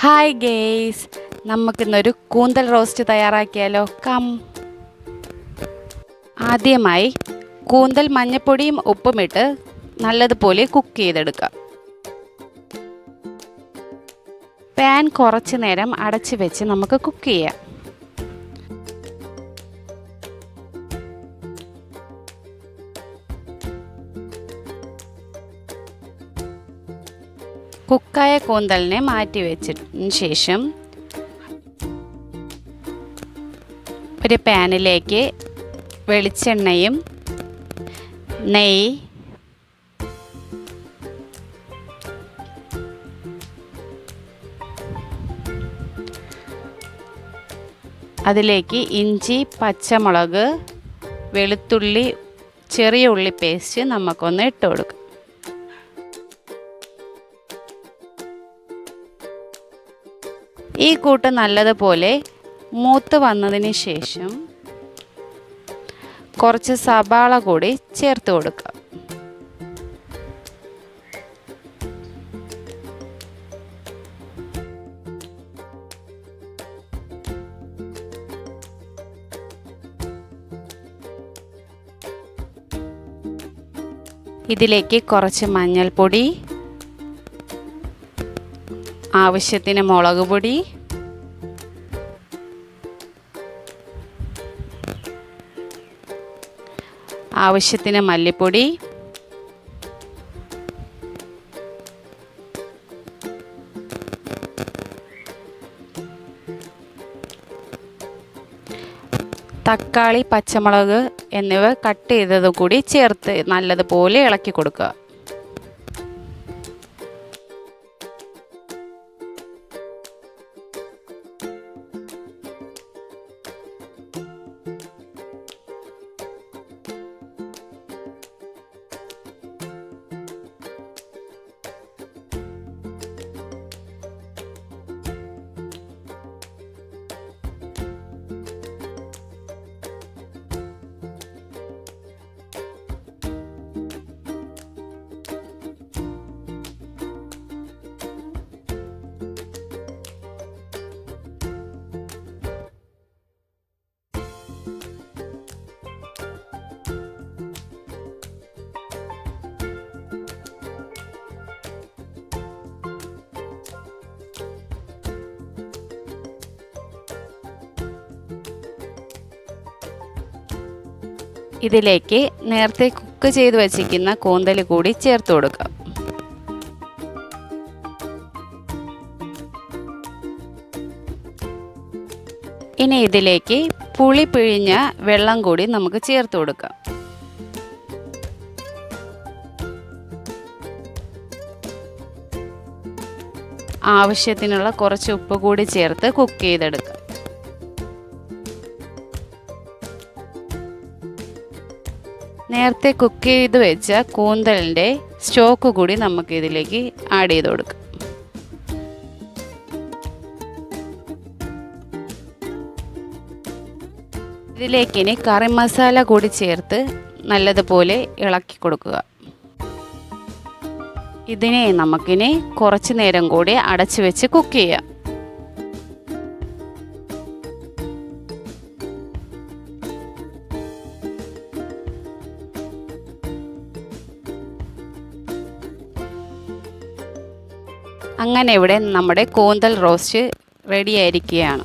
Hi guys, നമുക്കിന്നൊരു കൂന്തൽ roast തയ്യാറാക്കിയാലോ? ആദ്യമായി കൂന്തൽ മഞ്ഞൾപ്പൊടിയും ഉപ്പുമിട്ട് നല്ലതുപോലെ കുക്ക് ചെയ്തെടുക്കാം. പാൻ കുറച്ച് നേരം അടച്ചു വെച്ച് നമുക്ക് കുക്ക് ചെയ്യാം. കുക്കായ കൂന്തലിനെ മാറ്റി വെച്ചതിന് ശേഷം ഒരു പാനിലേക്ക് വെളിച്ചെണ്ണയും നെയ്യ്, അതിലേക്ക് ഇഞ്ചി, പച്ചമുളക്, വെളുത്തുള്ളി, ചെറിയ ഉള്ളി പേസ്റ്റ് നമുക്കൊന്ന് ഇട്ട് കൊടുക്കാം. ഈ കൂട്ട് നല്ലതുപോലെ മൂത്ത് വന്നതിന് ശേഷം കുറച്ച് സവാള കൂടി ചേർത്ത് കൊടുക്കുക. ഇതിലേക്ക് കുറച്ച് മഞ്ഞൾപ്പൊടി, ആവശ്യത്തിന് മുളക് പൊടി, ആവശ്യത്തിന് മല്ലിപ്പൊടി, തക്കാളി, പച്ചമുളക് എന്നിവ കട്ട് ചെയ്തത് കൂടി ചേർത്ത് നല്ലതുപോലെ ഇളക്കി കൊടുക്കുക. ഇതിലേക്ക് നേരത്തെ കുക്ക് ചെയ്ത് വച്ചിരിക്കുന്ന കൂന്തൽ കൂടി ചേർത്ത് കൊടുക്കുക. ഇനി ഇതിലേക്ക് പുളി പിഴിഞ്ഞ വെള്ളം കൂടി നമുക്ക് ചേർത്ത് കൊടുക്കാം. ആവശ്യത്തിനുള്ള കുറച്ച് ഉപ്പ് കൂടി ചേർത്ത് കുക്ക് ചെയ്തെടുക്കാം. നേരത്തെ കുക്ക് ചെയ്ത് വെച്ച കൂന്തലിൻ്റെ സ്റ്റോക്ക് കൂടി നമുക്ക് ഇതിലേക്ക് ആഡ് ചെയ്ത് കൊടുക്കാം. ഇതിലേക്ക് ഇനി കറി മസാല കൂടി ചേർത്ത് നല്ലതുപോലെ ഇളക്കി കൊടുക്കുക. ഇതിനെ നമുക്കിനി കുറച്ച് നേരം കൂടി അടച്ചു വെച്ച് കുക്ക് ചെയ്യാം. അങ്ങനെ ഇവിടെ നമ്മുടെ കൂന്തൽ റോസ്റ്റ് റെഡി ആയിരിക്കുകയാണ്.